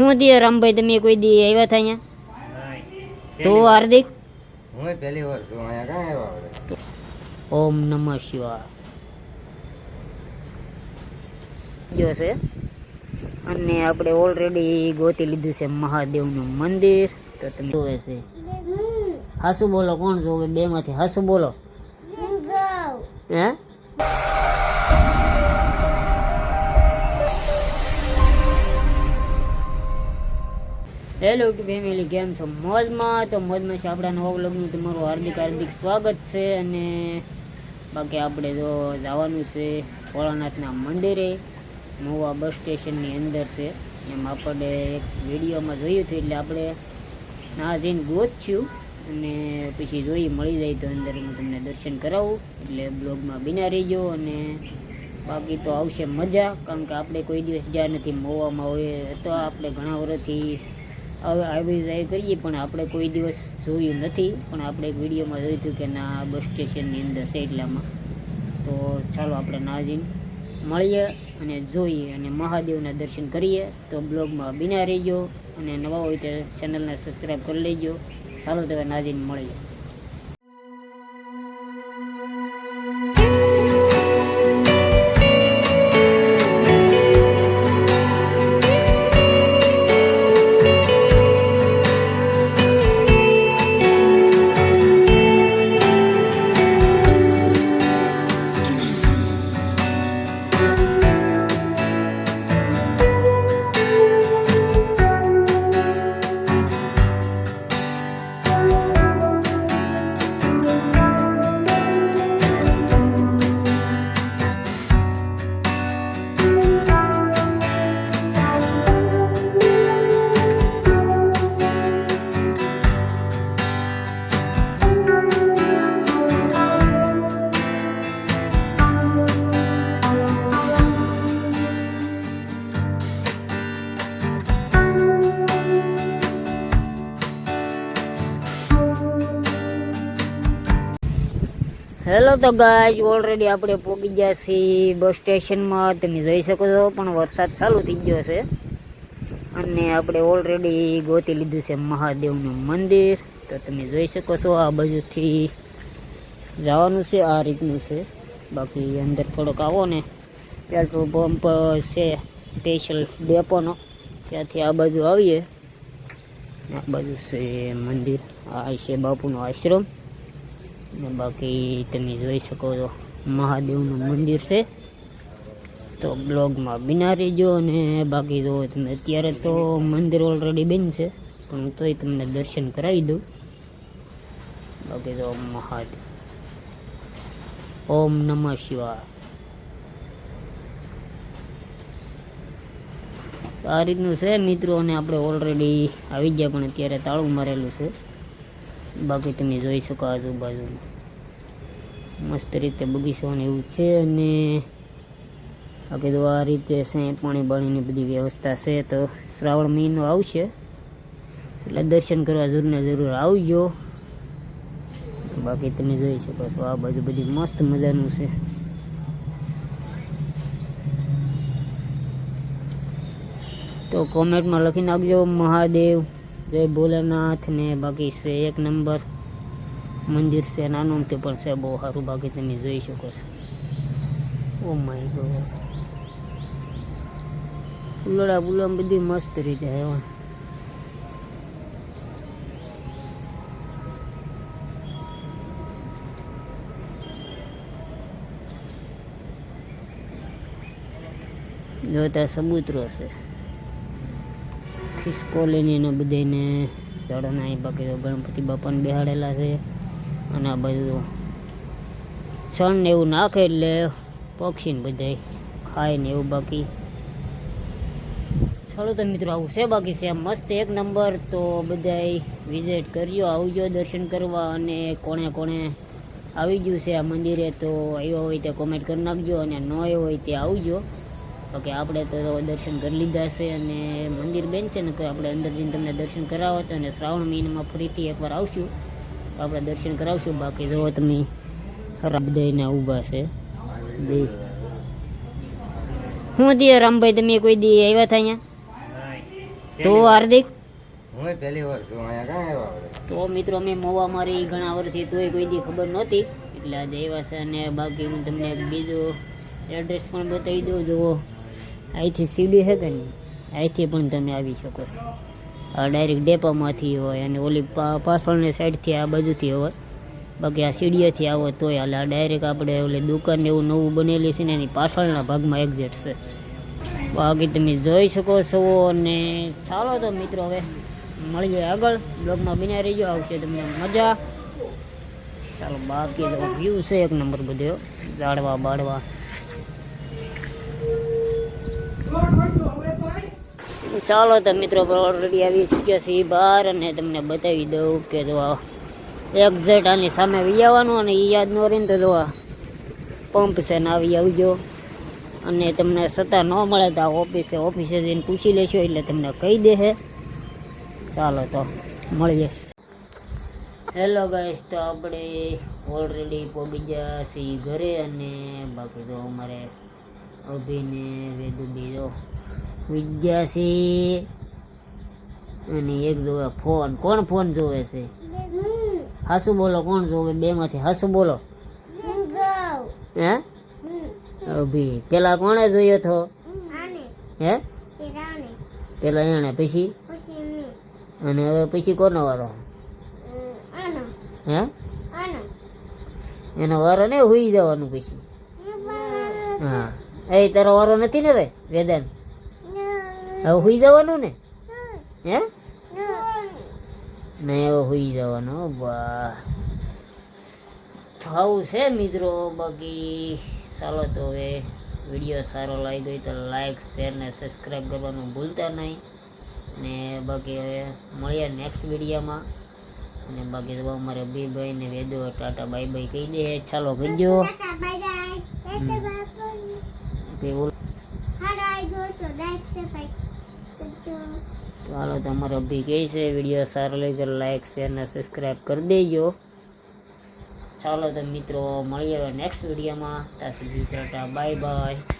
હું દિયો રામભાઈ, તમે કોઈ દી આવ્યા હતા અહીંયા? તો હાર્દિક હું પહેલી વાર છું અહીંયા. કાં આવ્યા આપણે? ઓમ નમઃ શિવાય જો છે. અને આપણે ઓલરેડી ગોતી લીધું છે મહાદેવનું મંદિર. તો તમે જોવે છે. હાસુ બોલો, કોણ જોવે બે માંથી? હાસુ બોલો. હે હેલો ફેમિલી, કેમ છો? મોજમાં? તો મોજમાં છે. આપણા નવા વ્લોગનું તમારું હાર્દિક હાર્દિક સ્વાગત છે. અને બાકી આપણે જો જવાનું છે ભોળાનાથના મંદિરે, મોવા બસ સ્ટેશનની અંદર છે. એમ આપણે એક વિડીયોમાં જોયું હતું, એટલે આપણે ના જઈને ગોત્યું અને પછી જોઈ મળી જાય તો અંદર હું તમને દર્શન કરાવું. એટલે બ્લોગમાં બિના રહીજો. અને બાકી તો આવશે મજા, કારણ કે આપણે કોઈ દિવસ જ્યાં નથી મોવામાં હોય તો આપણે ઘણા વર્ષથી આવી જાય કરીએ, પણ આપણે કોઈ દિવસ જોયું નથી. પણ આપણે એક વિડીયોમાં જોયું હતું કે ના બસ સ્ટેશનની અંદર છે એટલામાં. તો ચાલો આપણે ના જઈને મળીએ અને જોઈએ અને મહાદેવના દર્શન કરીએ. તો બ્લોગમાં બિના રહીજો અને નવા હોય તો ચેનલને સબસ્ક્રાઈબ કરી લેજો. ચાલો તો ના જઈને મળીએ. હેલો તો ગાઈસ, ઓલરેડી આપણે પહોંચી ગયા છીએ બસ સ્ટેશનમાં. તમે જોઈ શકો છો, પણ વરસાદ ચાલુ થઈ ગયો છે. અને આપણે ઓલરેડી ગોતી લીધું છે મહાદેવનું મંદિર. તો તમે જોઈ શકો છો, આ બાજુથી જવાનું છે, આ રીતનું છે. બાકી અંદર થોડોક આવો ને, પેટ્રોલ પંપ છે સ્પેશિયલ ડેપોનો, ત્યાંથી આ બાજુ આવીએ. આ બાજુ છે મંદિર, આ છે બાપુનો આશ્રમ. ને બાકી તમે જોઈ શકો છો મહાદેવનું મંદિર છે. તો બ્લોગમાં બિના રહીજો. અને બાકી જો તમે અત્યારે તો મંદિર ઓલરેડી બંધ છે, પણ હું તોય તમને દર્શન કરાવી દઉં. બાકી તો મહાદેવ, ઓમ નમઃ શિવાય. આ રીતનું છે મિત્રો. અને આપણે ઓલરેડી આવી ગયા, પણ અત્યારે તાળું મારેલું છે. બાકી તમે જોઈ શકો આજુબાજુ મસ્ત રીતે બગીચો ને એવું છે. અને બાકી તો આ રીતે છે, પાણી બાણીની બધી વ્યવસ્થા છે. તો શ્રાવણ મહિનો આવશે એટલે દર્શન કરવા જરૂર ને જરૂર આવજો. બાકી તમે જોઈ શકો છો આ બાજુ બધી મસ્ત મજાનું છે. તો કોમેન્ટમાં લખી નાખજો મહાદેવ, જય ભોલેનાથ. ને બાકી છે એક નંબર મંદિર છે, નાનું તે પણ છે બહુ સારું. બાકી તમે જોઈ શકો છો. ઓ માય ગોડ, ફૂલડા ફૂલા બધી મસ્ત રીતે હેવા. જોતા સબૂતરો છે, ખિસકોલીને બધાને ઝાડોના. બાકી તો ગણપતિ બાપાને બેહાડેલા છે. અને આ બધું છણ ને એવું નાખે એટલે પક્ષીને બધા ખાય ને એવું. બાકી ચાલો તો મિત્રો આવું છે. બાકી છે મસ્ત એક નંબર. તો બધાય વિઝિટ કરજો, આવજો દર્શન કરવા. અને કોણે કોણે આવી ગયું છે આ મંદિરે, તો આવ્યો હોય તે કોમેન્ટ કરી નાખજો. અને ન આવ્યો હોય તે આવજો. બાકી આપણે તો દર્શન કરી લીધા છે. અને મંદિર બેન છે ને, તો આપણે અંદર જઈને તમને દર્શન કરાવો. તો અને શ્રાવણ મહિનામાં ફરીથી એકવાર આવશું તો આપણે દર્શન કરાવશું. બાકી જો તમે ખરાબ દઈને ઊભા છે બે. હું દિયો રામભાઈ, તમે કોઈ દી આવ્યા હતા અહીંયા? તો હાર્દિક હું પહેલી વાર છું અહીંયા કાં આવ્યા આપણે તો મિત્રો અમે મોવા મારી ઘણા વર્ષથી તોય કોઈ દી ખબર નહોતી એટલે આજે આવ્યા છે. અને બાકી હું તમને એક બીજું એડ્રેસ પણ બતાવી દઉં. જુઓ અહીંથી સીડી છે કે નહીં, અહીંથી પણ તમે આવી શકો છો. આ ડાયરેક્ટ ડેપામાંથી હોય અને ઓલી પાછળની સાઈડથી આ બાજુથી હોય. બાકી આ સીડીએથી આવો તોય હાલે. આ ડાયરેક્ટ આપણે ઓલી દુકાન એવું નવું બનેલી છે ને એની પાછળના ભાગમાં એક્ઝેક્ટ છે. બાકી તમે જોઈ શકો છો. અને ચાલો તો મિત્રો હવે મળીએ આગળ બ્લોગમાં બન્યા રહીજો, આવશે તમને મજા. ચાલો બાકી તો વ્યૂ છે એક નંબર બધો, ઝાડવા બાળવા. ચાલો તો મિત્રો ઓલરેડી આવી શક્યા છીએ બહાર અને તમને બતાવી દઉં કે જો એક્ઝેક્ટ આની સામે વી આવવાનું અને એ યાદ ન રહીને તો જો પંપ છે ને આવી આવજો. અને તમને સત્તા ન મળે તો આ ઓફિસે જઈને પૂછી લેશો એટલે તમને કહી દે છે. ચાલો તો મળીએ. હેલો ગાઈસ, તો આપણે ઓલરેડી પહોંચી ગયા છીએ ઘરે. અને બાકી તો અમારે અભિને વેદુબી જો વિદ્યાસી અને એક જોવે ફોન. કોણ ફોન જોવે છે? હાસુ બોલો, કોણ જોવે બેમાંથી? હાસુ બોલો. હે અભી પેલા કોણે જોયો તો? હે પેલા એને, પછી અને હવે પછી કોનો વારો? હે એનો વારો ને હુઈ જવાનું પછી. હા એ તારો વારો નથી ને ભાઈ વેદાંત? હવે હુઈ જવાનું ને? હે નહીં હવે હુઈ જવાનું. બા થવું છે મિત્રો. બાકી ચાલો તો હવે વિડીયો સારો લાગી ગયો તો લાઈક શેર ને સબસ્ક્રાઈબ કરવાનું ભૂલતા નહીં. ને બાકી હવે મળીએ નેક્સ્ટ વિડીયોમાં. અને બાકી તો અમારે બી ભાઈ ને વેદો ટાટા બાય બાય કહી દે. ચાલો કહીજો. ચાલો તમારો અભી કહે છે વિડીયો સારો લાગે તો લાઈક શેર ને સબસ્ક્રાઈબ કરી દેજો. ચાલો તો મિત્રો મળીએ હવે નેક્સ્ટ વિડીયોમાં. ત્યાં સુધી ટાટા બાય બાય.